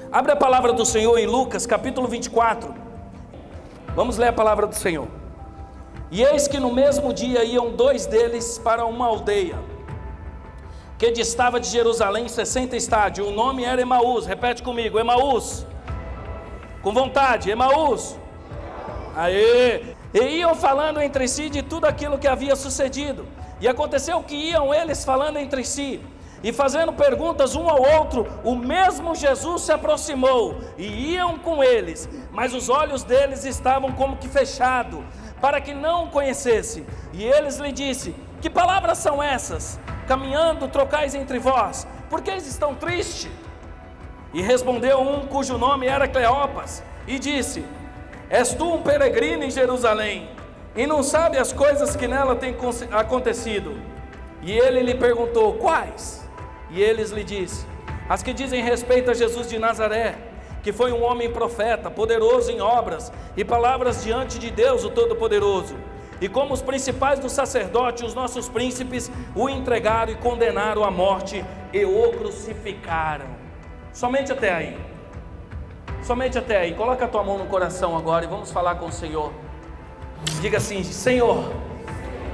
Abre a palavra do Senhor em Lucas, capítulo 24. Vamos ler a palavra do Senhor. E eis que no mesmo dia iam dois deles para uma aldeia, que distava de Jerusalém 60 estádios. O nome era Emaús. Repete comigo, Emaús. Com vontade, Emaús. Aê! E iam falando entre si de tudo aquilo que havia sucedido. E aconteceu que iam eles falando entre si e fazendo perguntas um ao outro, o mesmo Jesus se aproximou e iam com eles, mas os olhos deles estavam como que fechados, para que não o conhecesse. E eles lhe disse: que palavras são essas? Caminhando trocais entre vós, por que estão tristes? E respondeu um cujo nome era Cleopas, e disse: és tu um peregrino em Jerusalém, e não sabe as coisas que nela têm acontecido? E ele lhe perguntou: quais? E eles lhe disse: as que dizem respeito a Jesus de Nazaré, que foi um homem profeta, poderoso em obras e palavras diante de Deus o Todo-Poderoso. E como os principais dos sacerdotes, os nossos príncipes, o entregaram e condenaram à morte e o crucificaram. Somente até aí. Somente até aí. Coloca a tua mão no coração agora e vamos falar com o Senhor. Diga assim: Senhor,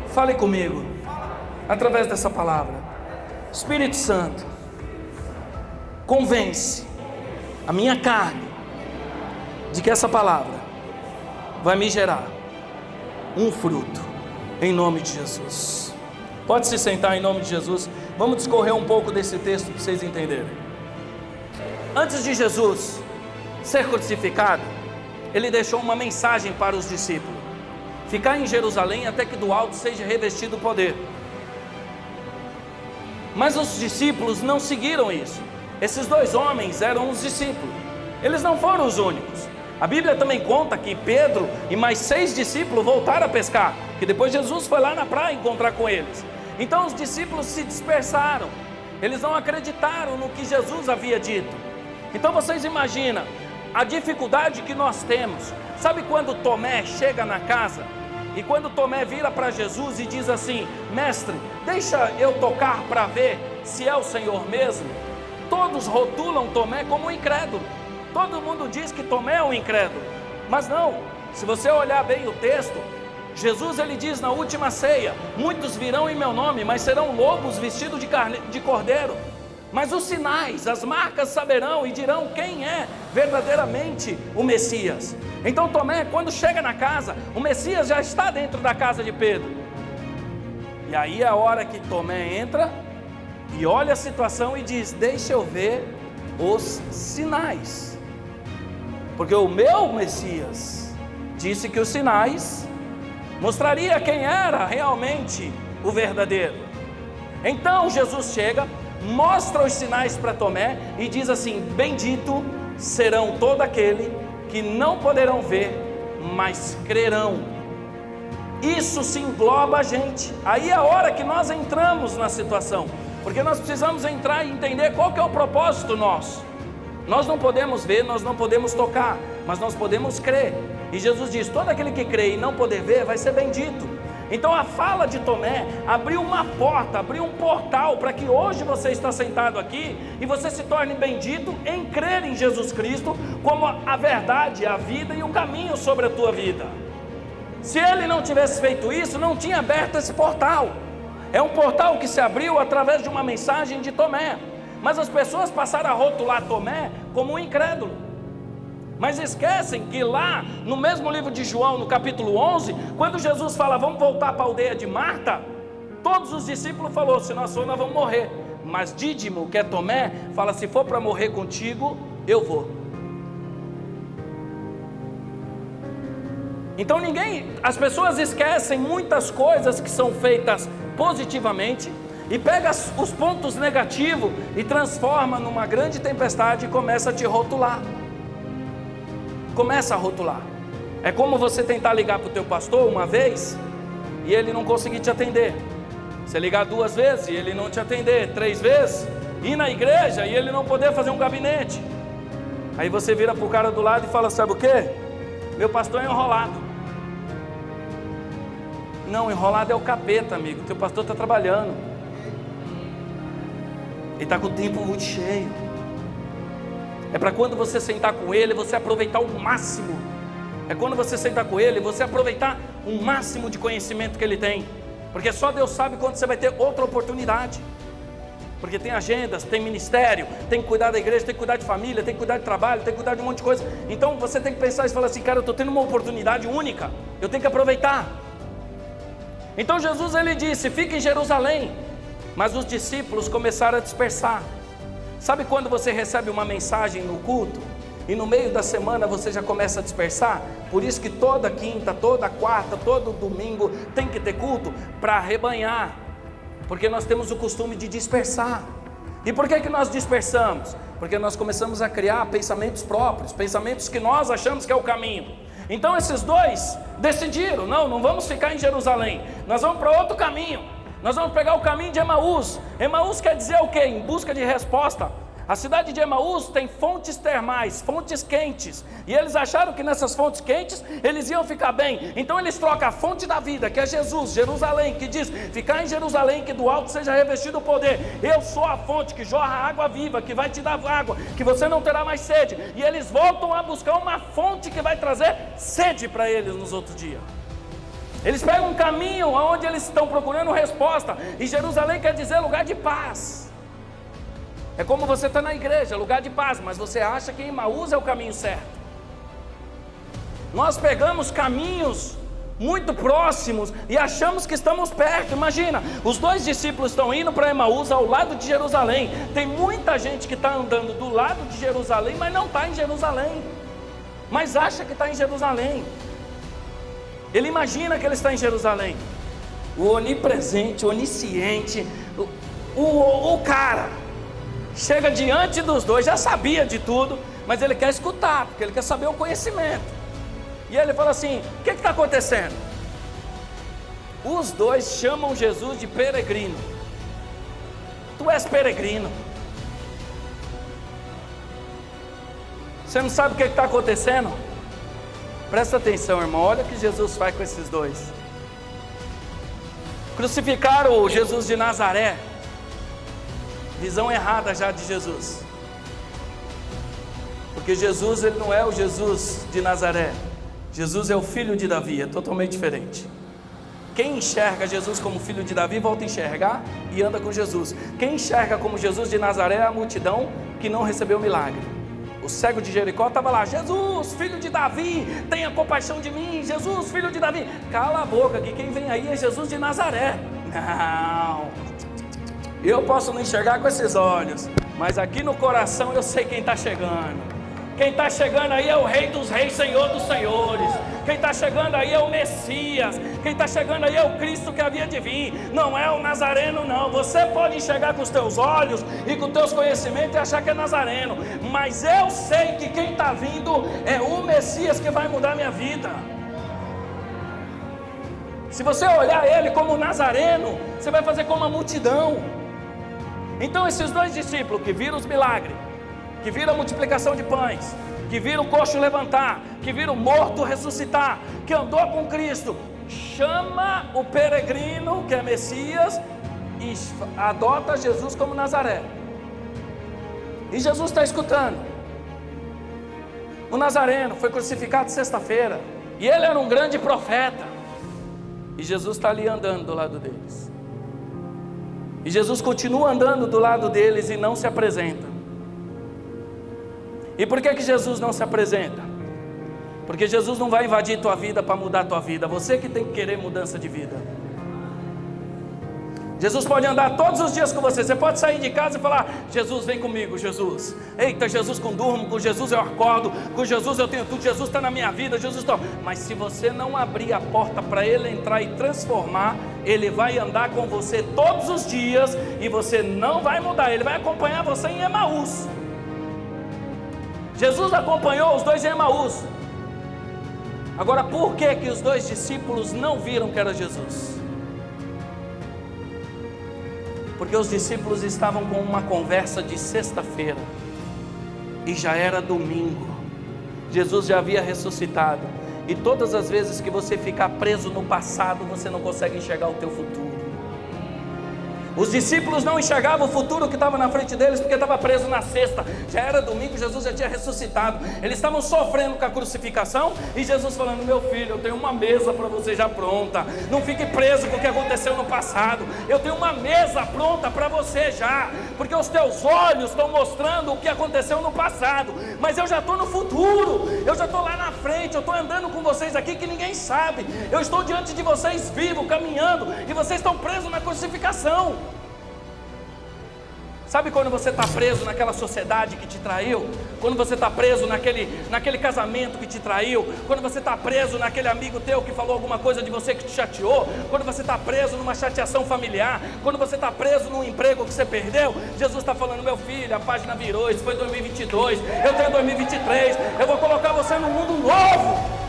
fale comigo através dessa palavra. Espírito Santo, convence a minha carne de que essa palavra vai me gerar um fruto, em nome de Jesus. Pode se sentar em nome de Jesus. Vamos discorrer um pouco desse texto para vocês entenderem. Antes de Jesus ser crucificado, ele deixou uma mensagem para os discípulos: ficar em Jerusalém até que do alto seja revestido o poder. Mas os discípulos não seguiram isso. Esses dois homens eram os discípulos, eles não foram os únicos. A Bíblia também conta que Pedro e mais 6 discípulos voltaram a pescar, que depois Jesus foi lá na praia encontrar com eles. Então os discípulos se dispersaram, eles não acreditaram no que Jesus havia dito. Então vocês imaginam a dificuldade que nós temos. Sabe quando Tomé chega na casa, e quando Tomé vira para Jesus e diz assim: mestre, deixa eu tocar para ver se é o Senhor mesmo? Todos rotulam Tomé como um incrédulo. Todo mundo diz que Tomé é um incrédulo, mas não. Se você olhar bem o texto, Jesus ele diz na última ceia: muitos virão em meu nome, mas serão lobos vestidos de cordeiro. Mas os sinais, as marcas saberão e dirão quem é verdadeiramente o Messias. Então Tomé, quando chega na casa, o Messias já está dentro da casa de Pedro. E aí é a hora que Tomé entra e olha a situação e diz: deixa eu ver os sinais, porque o meu Messias disse que os sinais mostraria quem era realmente o verdadeiro. Então Jesus chega, mostra os sinais para Tomé e diz assim: bendito serão todo aquele que não poderão ver, mas crerão. Isso se engloba a gente. Aí é a hora que nós entramos na situação, porque nós precisamos entrar e entender qual que é o propósito nosso. Nós não podemos ver, nós não podemos tocar, mas nós podemos crer. E Jesus diz: todo aquele que crê e não poder ver vai ser bendito. Então a fala de Tomé abriu uma porta, abriu um portal para que hoje você está sentado aqui e você se torne bendito em crer em Jesus Cristo como a verdade, a vida e o caminho sobre a tua vida. Se ele não tivesse feito isso, não tinha aberto esse portal. É um portal que se abriu através de uma mensagem de Tomé, mas as pessoas passaram a rotular Tomé como um incrédulo. Mas esquecem que lá no mesmo livro de João, no capítulo 11, quando Jesus fala: vamos voltar para a aldeia de Marta, todos os discípulos falaram: se nós for, nós vamos morrer. Mas Dídimo, que é Tomé, fala: se for para morrer contigo, eu vou. Então as pessoas esquecem muitas coisas que são feitas positivamente e pega os pontos negativos e transforma numa grande tempestade e começa a te rotular. Começa a rotular. É como você tentar ligar para o teu pastor uma vez e ele não conseguir te atender. Você ligar 2 vezes e ele não te atender, 3 vezes, ir na igreja e ele não poder fazer um gabinete. Aí você vira para o cara do lado e fala: sabe o que? Meu pastor é enrolado. Não, enrolado é o capeta, amigo. Teu pastor está trabalhando. Ele está com o tempo muito cheio. É para quando você sentar com Ele, você aproveitar o máximo. É quando você sentar com Ele, você aproveitar o máximo de conhecimento que Ele tem. Porque só Deus sabe quando você vai ter outra oportunidade. Porque tem agendas, tem ministério, tem que cuidar da igreja, tem que cuidar de família, tem que cuidar de trabalho, tem que cuidar de um monte de coisa. Então você tem que pensar e falar assim, cara, eu estou tendo uma oportunidade única, eu tenho que aproveitar. Então Jesus, ele disse, fica em Jerusalém. Mas os discípulos começaram a dispersar. Sabe quando você recebe uma mensagem no culto e no meio da semana você já começa a dispersar? Por isso que toda quinta, toda quarta, todo domingo tem que ter culto para arrebanhar. Porque nós temos o costume de dispersar. E por que nós dispersamos? Porque nós começamos a criar pensamentos próprios, pensamentos que nós achamos que é o caminho. Então esses dois decidiram, não vamos ficar em Jerusalém, nós vamos para outro caminho. Nós vamos pegar o caminho de Emaús. Emaús quer dizer o quê? Em busca de resposta. A cidade de Emaús tem fontes termais, fontes quentes. E eles acharam que nessas fontes quentes eles iam ficar bem. Então eles trocam a fonte da vida, que é Jesus, Jerusalém, que diz, ficar em Jerusalém, que do alto seja revestido o poder. Eu sou a fonte que jorra água viva, que vai te dar água, que você não terá mais sede. E eles voltam a buscar uma fonte que vai trazer sede para eles nos outros dias. Eles pegam um caminho onde eles estão procurando resposta. E Jerusalém quer dizer lugar de paz. É como você está na igreja, lugar de paz, mas você acha que Emaús é o caminho certo. Nós pegamos caminhos muito próximos e achamos que estamos perto. Imagina, os dois discípulos estão indo para Emaús ao lado de Jerusalém. Tem muita gente que está andando do lado de Jerusalém, mas não está em Jerusalém, mas acha que está em Jerusalém. Ele imagina que ele está em Jerusalém. O onipresente, o onisciente, o cara chega diante dos dois, já sabia de tudo, mas ele quer escutar, porque ele quer saber o conhecimento. E ele fala assim, o que está acontecendo? Os dois chamam Jesus de peregrino. Tu és peregrino. Você não sabe o que está acontecendo? Presta atenção, irmão, olha o que Jesus faz com esses dois. Crucificaram o Jesus de Nazaré. Visão errada já de Jesus. Porque Jesus, ele não é o Jesus de Nazaré. Jesus é o filho de Davi, é totalmente diferente. Quem enxerga Jesus como filho de Davi, volta a enxergar e anda com Jesus. Quem enxerga como Jesus de Nazaré é a multidão que não recebeu milagre. O cego de Jericó estava lá, Jesus, filho de Davi, tenha compaixão de mim, Jesus, filho de Davi. Cala a boca, que quem vem aí é Jesus de Nazaré. Não, eu posso não enxergar com esses olhos, mas aqui no coração eu sei quem está chegando. Quem está chegando aí é o Rei dos Reis, Senhor dos Senhores. Quem está chegando aí é o Messias. Quem está chegando aí é o Cristo que havia de vir. Não é o Nazareno não. Você pode enxergar com os teus olhos e com os teus conhecimentos e achar que é Nazareno, mas eu sei que quem está vindo é o Messias que vai mudar minha vida. Se você olhar ele como Nazareno, você vai fazer como a multidão. Então esses dois discípulos que viram os milagres, que viram a multiplicação de pães, que viram o coxo levantar, que viram o morto ressuscitar, que andou com Cristo, chama o peregrino, que é Messias, e adota Jesus como Nazaré. E Jesus está escutando. O Nazareno foi crucificado sexta-feira, e ele era um grande profeta, e Jesus está ali andando do lado deles. E Jesus continua andando do lado deles e não se apresenta. E por que Jesus não se apresenta? Porque Jesus não vai invadir tua vida para mudar tua vida. Você que tem que querer mudança de vida. Jesus pode andar todos os dias com você. Você pode sair de casa e falar, Jesus, vem comigo, Jesus. Eita, Jesus, com durmo, com Jesus eu acordo, com Jesus eu tenho tudo, Jesus está na minha vida, Jesus está... Mas se você não abrir a porta para Ele entrar e transformar, Ele vai andar com você todos os dias e você não vai mudar. Ele vai acompanhar você em Emaús. Jesus acompanhou os dois em Emaús. Agora, por que os dois discípulos não viram que era Jesus? Porque os discípulos estavam com uma conversa de sexta-feira e já era domingo. Jesus já havia ressuscitado. E todas as vezes que você ficar preso no passado, você não consegue enxergar o teu futuro. Os discípulos não enxergavam o futuro que estava na frente deles, porque estava preso na sexta. Já era domingo, Jesus já tinha ressuscitado. Eles estavam sofrendo com a crucificação, e Jesus falando: meu filho, eu tenho uma mesa para você já pronta. Não fique preso com o que aconteceu no passado. Eu tenho uma mesa pronta para você já, porque os teus olhos estão mostrando o que aconteceu no passado, mas eu já estou no futuro. Eu já estou lá na frente. Eu estou andando com vocês aqui que ninguém sabe. Eu estou diante de vocês vivo, caminhando, e vocês estão presos na crucificação. Sabe quando você está preso naquela sociedade que te traiu? Quando você está preso naquele casamento que te traiu? Quando você está preso naquele amigo teu que falou alguma coisa de você que te chateou? Quando você está preso numa chateação familiar? Quando você está preso num emprego que você perdeu? Jesus está falando: meu filho, a página virou, isso foi 2022, eu tenho 2023, eu vou colocar você num mundo novo.